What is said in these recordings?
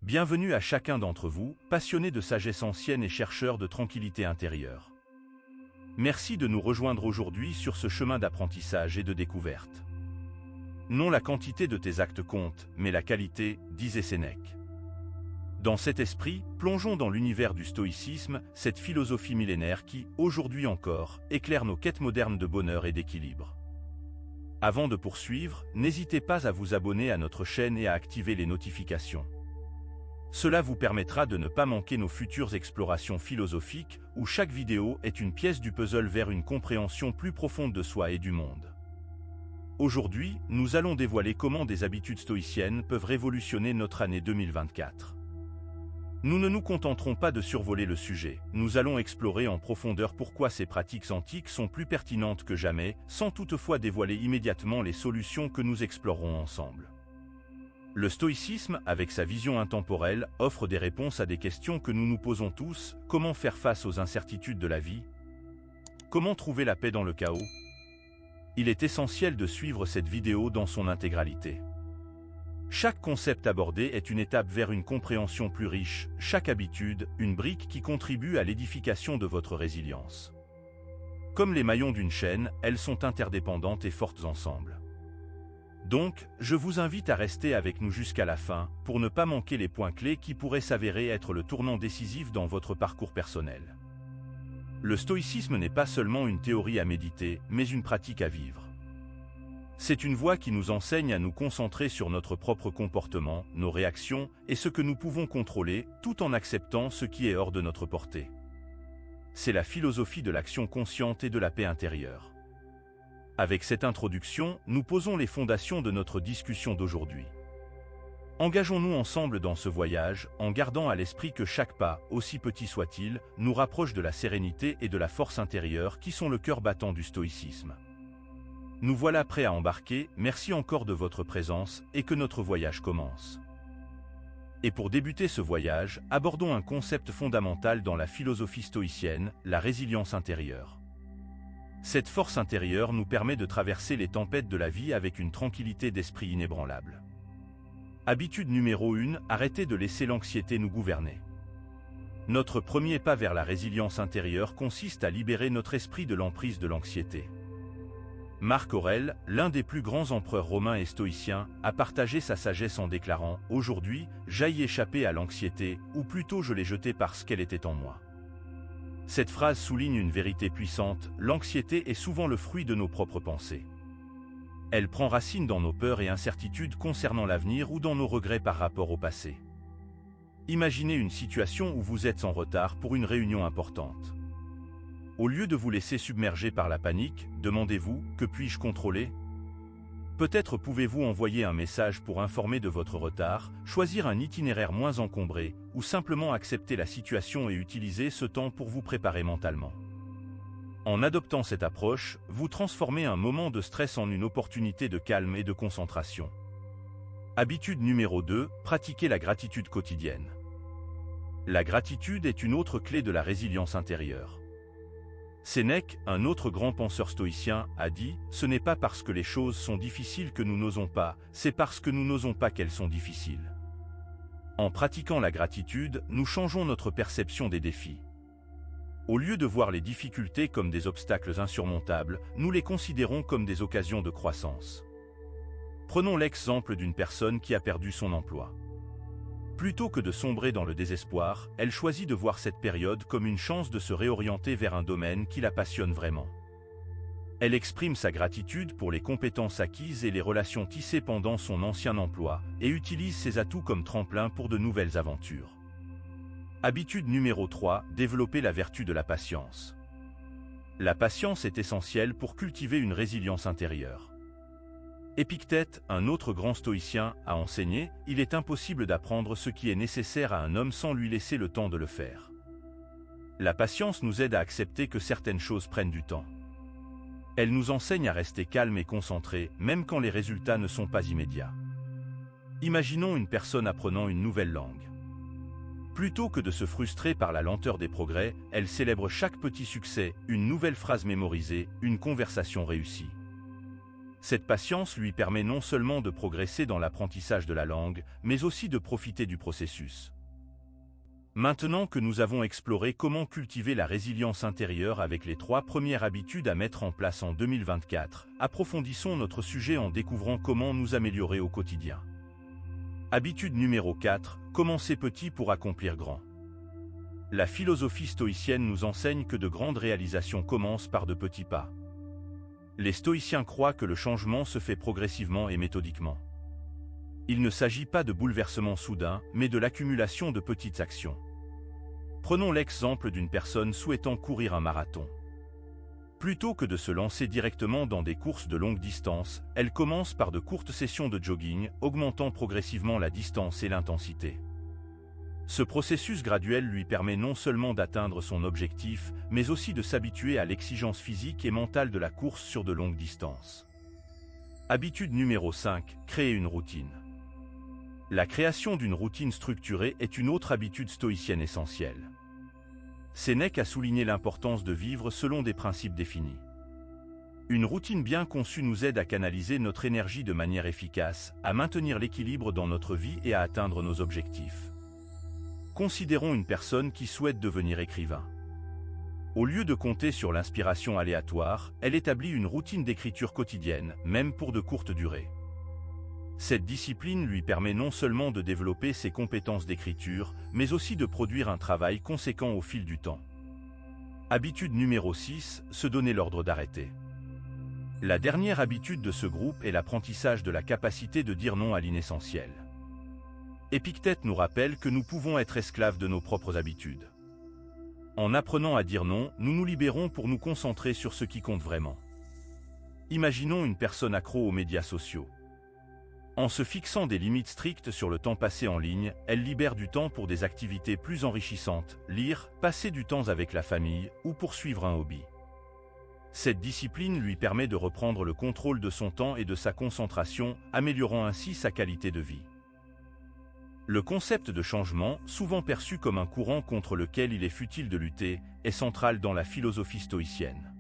Bienvenue à chacun d'entre vous, passionnés de sagesse ancienne et chercheurs de tranquillité intérieure. Merci de nous rejoindre aujourd'hui sur ce chemin d'apprentissage et de découverte. Non la quantité de tes actes compte, mais la qualité, disait Sénèque. Dans cet esprit, plongeons dans l'univers du stoïcisme, cette philosophie millénaire qui, aujourd'hui encore, éclaire nos quêtes modernes de bonheur et d'équilibre. Avant de poursuivre, n'hésitez pas à vous abonner à notre chaîne et à activer les notifications. Cela vous permettra de ne pas manquer nos futures explorations philosophiques, où chaque vidéo est une pièce du puzzle vers une compréhension plus profonde de soi et du monde. Aujourd'hui, nous allons dévoiler comment des habitudes stoïciennes peuvent révolutionner notre année 2024. Nous ne nous contenterons pas de survoler le sujet, nous allons explorer en profondeur pourquoi ces pratiques antiques sont plus pertinentes que jamais, sans toutefois dévoiler immédiatement les solutions que nous explorerons ensemble. Le stoïcisme, avec sa vision intemporelle, offre des réponses à des questions que nous nous posons tous. Comment faire face aux incertitudes de la vie? Comment trouver la paix dans le chaos? Il est essentiel de suivre cette vidéo dans son intégralité. Chaque concept abordé est une étape vers une compréhension plus riche, chaque habitude, une brique qui contribue à l'édification de votre résilience. Comme les maillons d'une chaîne, elles sont interdépendantes et fortes ensemble. Donc, je vous invite à rester avec nous jusqu'à la fin, pour ne pas manquer les points clés qui pourraient s'avérer être le tournant décisif dans votre parcours personnel. Le stoïcisme n'est pas seulement une théorie à méditer, mais une pratique à vivre. C'est une voie qui nous enseigne à nous concentrer sur notre propre comportement, nos réactions, et ce que nous pouvons contrôler, tout en acceptant ce qui est hors de notre portée. C'est la philosophie de l'action consciente et de la paix intérieure. Avec cette introduction, nous posons les fondations de notre discussion d'aujourd'hui. Engageons-nous ensemble dans ce voyage, en gardant à l'esprit que chaque pas, aussi petit soit-il, nous rapproche de la sérénité et de la force intérieure qui sont le cœur battant du stoïcisme. Nous voilà prêts à embarquer, merci encore de votre présence, et que notre voyage commence. Et pour débuter ce voyage, abordons un concept fondamental dans la philosophie stoïcienne, la résilience intérieure. Cette force intérieure nous permet de traverser les tempêtes de la vie avec une tranquillité d'esprit inébranlable. Habitude numéro 1, arrêtez de laisser l'anxiété nous gouverner. Notre premier pas vers la résilience intérieure consiste à libérer notre esprit de l'emprise de l'anxiété. Marc Aurèle, l'un des plus grands empereurs romains et stoïciens, a partagé sa sagesse en déclarant « Aujourd'hui, j'aille échapper à l'anxiété, ou plutôt je l'ai jetée parce qu'elle était en moi ». Cette phrase souligne une vérité puissante, l'anxiété est souvent le fruit de nos propres pensées. Elle prend racine dans nos peurs et incertitudes concernant l'avenir ou dans nos regrets par rapport au passé. Imaginez une situation où vous êtes en retard pour une réunion importante. Au lieu de vous laisser submerger par la panique, demandez-vous « Que puis-je contrôler ?» Peut-être pouvez-vous envoyer un message pour informer de votre retard, choisir un itinéraire moins encombré, ou simplement accepter la situation et utiliser ce temps pour vous préparer mentalement. En adoptant cette approche, vous transformez un moment de stress en une opportunité de calme et de concentration. Habitude numéro 2, pratiquez la gratitude quotidienne. La gratitude est une autre clé de la résilience intérieure. Sénèque, un autre grand penseur stoïcien, a dit « Ce n'est pas parce que les choses sont difficiles que nous n'osons pas, c'est parce que nous n'osons pas qu'elles sont difficiles. » En pratiquant la gratitude, nous changeons notre perception des défis. Au lieu de voir les difficultés comme des obstacles insurmontables, nous les considérons comme des occasions de croissance. Prenons l'exemple d'une personne qui a perdu son emploi. Plutôt que de sombrer dans le désespoir, elle choisit de voir cette période comme une chance de se réorienter vers un domaine qui la passionne vraiment. Elle exprime sa gratitude pour les compétences acquises et les relations tissées pendant son ancien emploi, et utilise ses atouts comme tremplin pour de nouvelles aventures. Habitude numéro 3, développer la vertu de la patience. La patience est essentielle pour cultiver une résilience intérieure. Épictète, un autre grand stoïcien, a enseigné « Il est impossible d'apprendre ce qui est nécessaire à un homme sans lui laisser le temps de le faire ». La patience nous aide à accepter que certaines choses prennent du temps. Elle nous enseigne à rester calme et concentré, même quand les résultats ne sont pas immédiats. Imaginons une personne apprenant une nouvelle langue. Plutôt que de se frustrer par la lenteur des progrès, elle célèbre chaque petit succès, une nouvelle phrase mémorisée, une conversation réussie. Cette patience lui permet non seulement de progresser dans l'apprentissage de la langue, mais aussi de profiter du processus. Maintenant que nous avons exploré comment cultiver la résilience intérieure avec les 3 premières habitudes à mettre en place en 2024, approfondissons notre sujet en découvrant comment nous améliorer au quotidien. Habitude numéro 4, commencer petit pour accomplir grand. La philosophie stoïcienne nous enseigne que de grandes réalisations commencent par de petits pas. Les stoïciens croient que le changement se fait progressivement et méthodiquement. Il ne s'agit pas de bouleversement soudain, mais de l'accumulation de petites actions. Prenons l'exemple d'une personne souhaitant courir un marathon. Plutôt que de se lancer directement dans des courses de longue distance, elle commence par de courtes sessions de jogging, augmentant progressivement la distance et l'intensité. Ce processus graduel lui permet non seulement d'atteindre son objectif, mais aussi de s'habituer à l'exigence physique et mentale de la course sur de longues distances. Habitude numéro 5, créer une routine. La création d'une routine structurée est une autre habitude stoïcienne essentielle. Sénèque a souligné l'importance de vivre selon des principes définis. Une routine bien conçue nous aide à canaliser notre énergie de manière efficace, à maintenir l'équilibre dans notre vie et à atteindre nos objectifs. Considérons une personne qui souhaite devenir écrivain. Au lieu de compter sur l'inspiration aléatoire, elle établit une routine d'écriture quotidienne, même pour de courtes durées. Cette discipline lui permet non seulement de développer ses compétences d'écriture, mais aussi de produire un travail conséquent au fil du temps. Habitude numéro 6, se donner l'ordre d'arrêter. La dernière habitude de ce groupe est l'apprentissage de la capacité de dire non à l'inessentiel. Épictète nous rappelle que nous pouvons être esclaves de nos propres habitudes. En apprenant à dire non, nous nous libérons pour nous concentrer sur ce qui compte vraiment. Imaginons une personne accro aux médias sociaux. En se fixant des limites strictes sur le temps passé en ligne, elle libère du temps pour des activités plus enrichissantes, lire, passer du temps avec la famille ou poursuivre un hobby. Cette discipline lui permet de reprendre le contrôle de son temps et de sa concentration, améliorant ainsi sa qualité de vie. Le concept de changement, souvent perçu comme un courant contre lequel il est futile de lutter, est central dans la philosophie stoïcienne.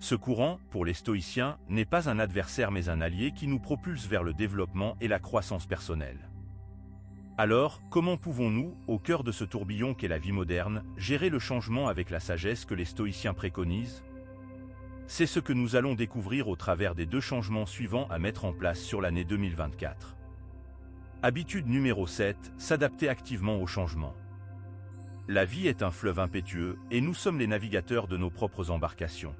Ce courant, pour les stoïciens, n'est pas un adversaire mais un allié qui nous propulse vers le développement et la croissance personnelle. Alors, comment pouvons-nous, au cœur de ce tourbillon qu'est la vie moderne, gérer le changement avec la sagesse que les stoïciens préconisent ? C'est ce que nous allons découvrir au travers des 2 changements suivants à mettre en place sur l'année 2024. Habitude numéro 7, s'adapter activement au changement. La vie est un fleuve impétueux, et nous sommes les navigateurs de nos propres embarcations.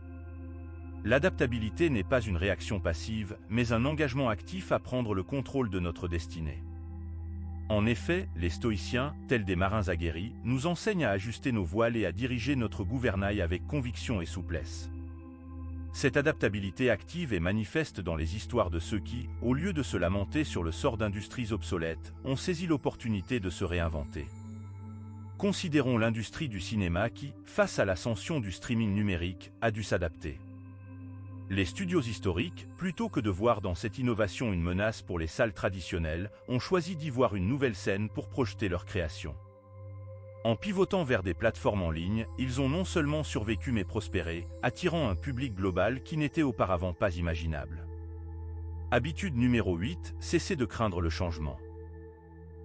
L'adaptabilité n'est pas une réaction passive, mais un engagement actif à prendre le contrôle de notre destinée. En effet, les stoïciens, tels des marins aguerris, nous enseignent à ajuster nos voiles et à diriger notre gouvernail avec conviction et souplesse. Cette adaptabilité active est manifeste dans les histoires de ceux qui, au lieu de se lamenter sur le sort d'industries obsolètes, ont saisi l'opportunité de se réinventer. Considérons l'industrie du cinéma qui, face à l'ascension du streaming numérique, a dû s'adapter. Les studios historiques, plutôt que de voir dans cette innovation une menace pour les salles traditionnelles, ont choisi d'y voir une nouvelle scène pour projeter leur création. En pivotant vers des plateformes en ligne, ils ont non seulement survécu mais prospéré, attirant un public global qui n'était auparavant pas imaginable. Habitude numéro 8, cesser de craindre le changement.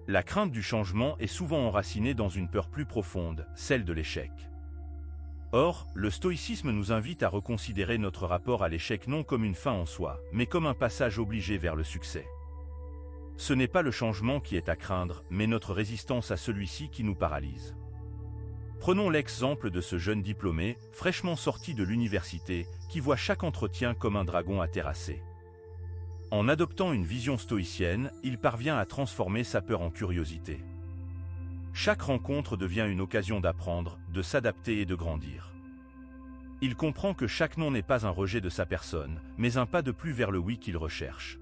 La crainte du changement est souvent enracinée dans une peur plus profonde, celle de l'échec. Or, le stoïcisme nous invite à reconsidérer notre rapport à l'échec non comme une fin en soi, mais comme un passage obligé vers le succès. Ce n'est pas le changement qui est à craindre, mais notre résistance à celui-ci qui nous paralyse. Prenons l'exemple de ce jeune diplômé, fraîchement sorti de l'université, qui voit chaque entretien comme un dragon à terrasser. En adoptant une vision stoïcienne, il parvient à transformer sa peur en curiosité. Chaque rencontre devient une occasion d'apprendre, de s'adapter et de grandir. Il comprend que chaque non n'est pas un rejet de sa personne, mais un pas de plus vers le oui qu'il recherche.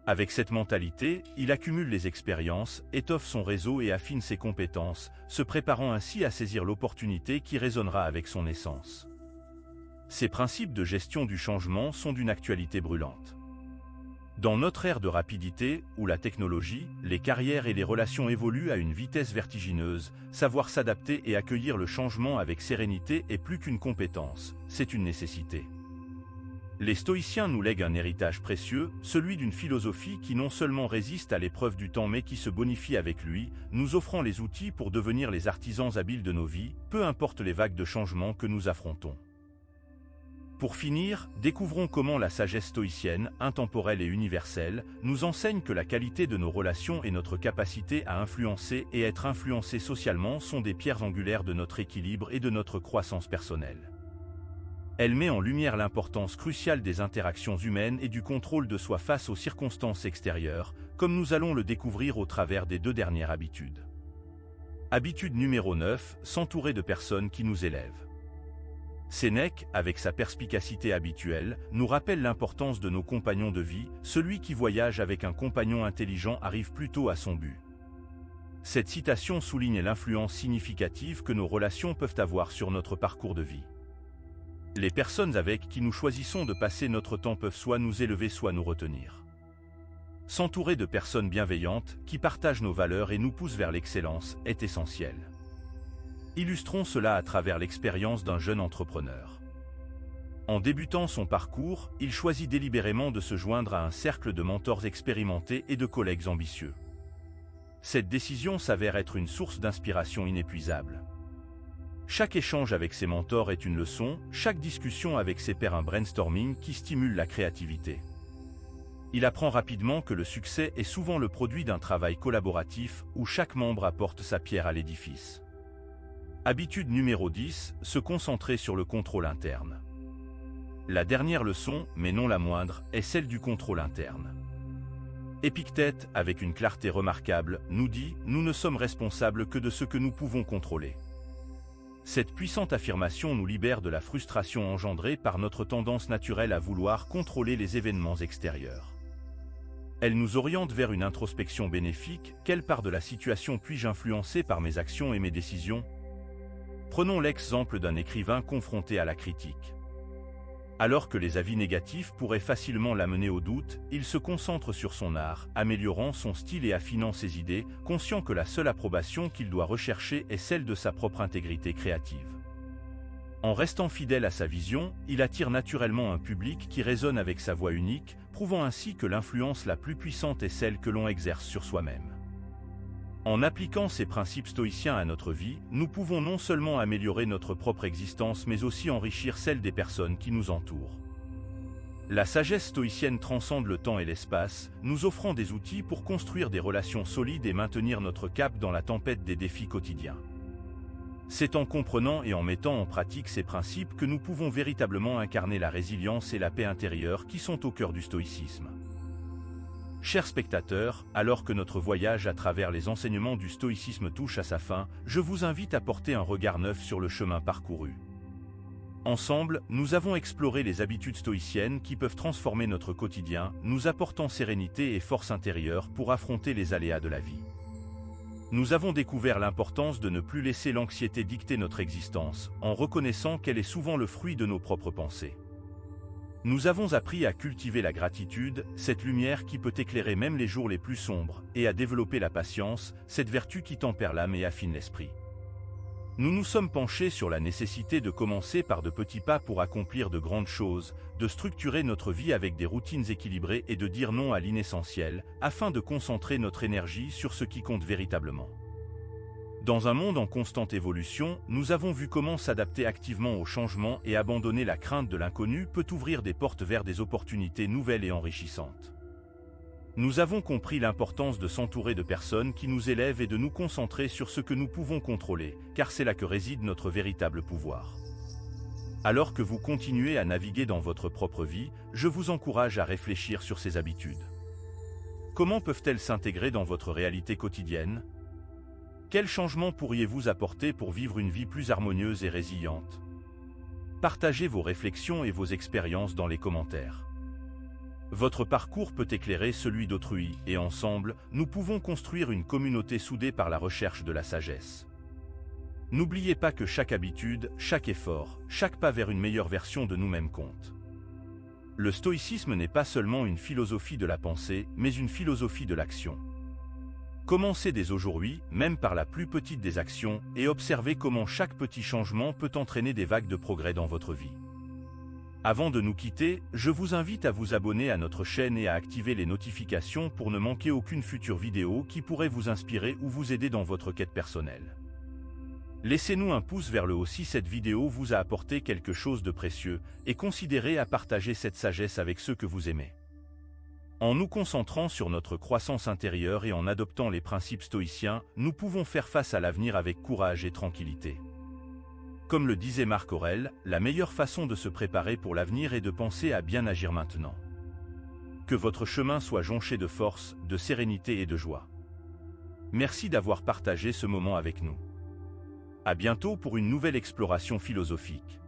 Avec cette mentalité, il accumule les expériences, étoffe son réseau et affine ses compétences, se préparant ainsi à saisir l'opportunité qui résonnera avec son essence. Ces principes de gestion du changement sont d'une actualité brûlante. Dans notre ère de rapidité, où la technologie, les carrières et les relations évoluent à une vitesse vertigineuse, savoir s'adapter et accueillir le changement avec sérénité est plus qu'une compétence, c'est une nécessité. Les stoïciens nous lèguent un héritage précieux, celui d'une philosophie qui non seulement résiste à l'épreuve du temps mais qui se bonifie avec lui, nous offrant les outils pour devenir les artisans habiles de nos vies, peu importe les vagues de changement que nous affrontons. Pour finir, découvrons comment la sagesse stoïcienne, intemporelle et universelle, nous enseigne que la qualité de nos relations et notre capacité à influencer et être influencés socialement sont des pierres angulaires de notre équilibre et de notre croissance personnelle. Elle met en lumière l'importance cruciale des interactions humaines et du contrôle de soi face aux circonstances extérieures, comme nous allons le découvrir au travers des 2 dernières habitudes. Habitude numéro 9, s'entourer de personnes qui nous élèvent. Sénèque, avec sa perspicacité habituelle, nous rappelle l'importance de nos compagnons de vie. Celui qui voyage avec un compagnon intelligent arrive plus tôt à son but. Cette citation souligne l'influence significative que nos relations peuvent avoir sur notre parcours de vie. Les personnes avec qui nous choisissons de passer notre temps peuvent soit nous élever, soit nous retenir. S'entourer de personnes bienveillantes, qui partagent nos valeurs et nous poussent vers l'excellence, est essentiel. Illustrons cela à travers l'expérience d'un jeune entrepreneur. En débutant son parcours, il choisit délibérément de se joindre à un cercle de mentors expérimentés et de collègues ambitieux. Cette décision s'avère être une source d'inspiration inépuisable. Chaque échange avec ses mentors est une leçon, chaque discussion avec ses pairs un brainstorming qui stimule la créativité. Il apprend rapidement que le succès est souvent le produit d'un travail collaboratif où chaque membre apporte sa pierre à l'édifice. Habitude numéro 10, se concentrer sur le contrôle interne. La dernière leçon, mais non la moindre, est celle du contrôle interne. Épictète, avec une clarté remarquable, nous dit « Nous ne sommes responsables que de ce que nous pouvons contrôler ». Cette puissante affirmation nous libère de la frustration engendrée par notre tendance naturelle à vouloir contrôler les événements extérieurs. Elle nous oriente vers une introspection bénéfique. Quelle part de la situation puis-je influencer par mes actions et mes décisions ? Prenons l'exemple d'un écrivain confronté à la critique. Alors que les avis négatifs pourraient facilement l'amener au doute, il se concentre sur son art, améliorant son style et affinant ses idées, conscient que la seule approbation qu'il doit rechercher est celle de sa propre intégrité créative. En restant fidèle à sa vision, il attire naturellement un public qui résonne avec sa voix unique, prouvant ainsi que l'influence la plus puissante est celle que l'on exerce sur soi-même. En appliquant ces principes stoïciens à notre vie, nous pouvons non seulement améliorer notre propre existence mais aussi enrichir celle des personnes qui nous entourent. La sagesse stoïcienne transcende le temps et l'espace, nous offrant des outils pour construire des relations solides et maintenir notre cap dans la tempête des défis quotidiens. C'est en comprenant et en mettant en pratique ces principes que nous pouvons véritablement incarner la résilience et la paix intérieure qui sont au cœur du stoïcisme. Chers spectateurs, alors que notre voyage à travers les enseignements du stoïcisme touche à sa fin, je vous invite à porter un regard neuf sur le chemin parcouru. Ensemble, nous avons exploré les habitudes stoïciennes qui peuvent transformer notre quotidien, nous apportant sérénité et force intérieure pour affronter les aléas de la vie. Nous avons découvert l'importance de ne plus laisser l'anxiété dicter notre existence, en reconnaissant qu'elle est souvent le fruit de nos propres pensées. Nous avons appris à cultiver la gratitude, cette lumière qui peut éclairer même les jours les plus sombres, et à développer la patience, cette vertu qui tempère l'âme et affine l'esprit. Nous nous sommes penchés sur la nécessité de commencer par de petits pas pour accomplir de grandes choses, de structurer notre vie avec des routines équilibrées et de dire non à l'inessentiel, afin de concentrer notre énergie sur ce qui compte véritablement. Dans un monde en constante évolution, nous avons vu comment s'adapter activement au changement et abandonner la crainte de l'inconnu peut ouvrir des portes vers des opportunités nouvelles et enrichissantes. Nous avons compris l'importance de s'entourer de personnes qui nous élèvent et de nous concentrer sur ce que nous pouvons contrôler, car c'est là que réside notre véritable pouvoir. Alors que vous continuez à naviguer dans votre propre vie, je vous encourage à réfléchir sur ces habitudes. Comment peuvent-elles s'intégrer dans votre réalité quotidienne ? Quels changements pourriez-vous apporter pour vivre une vie plus harmonieuse et résiliente ? Partagez vos réflexions et vos expériences dans les commentaires. Votre parcours peut éclairer celui d'autrui, et ensemble, nous pouvons construire une communauté soudée par la recherche de la sagesse. N'oubliez pas que chaque habitude, chaque effort, chaque pas vers une meilleure version de nous-mêmes compte. Le stoïcisme n'est pas seulement une philosophie de la pensée, mais une philosophie de l'action. Commencez dès aujourd'hui, même par la plus petite des actions, et observez comment chaque petit changement peut entraîner des vagues de progrès dans votre vie. Avant de nous quitter, je vous invite à vous abonner à notre chaîne et à activer les notifications pour ne manquer aucune future vidéo qui pourrait vous inspirer ou vous aider dans votre quête personnelle. Laissez-nous un pouce vers le haut si cette vidéo vous a apporté quelque chose de précieux et considérez à partager cette sagesse avec ceux que vous aimez. En nous concentrant sur notre croissance intérieure et en adoptant les principes stoïciens, nous pouvons faire face à l'avenir avec courage et tranquillité. Comme le disait Marc Aurèle, la meilleure façon de se préparer pour l'avenir est de penser à bien agir maintenant. Que votre chemin soit jonché de force, de sérénité et de joie. Merci d'avoir partagé ce moment avec nous. À bientôt pour une nouvelle exploration philosophique.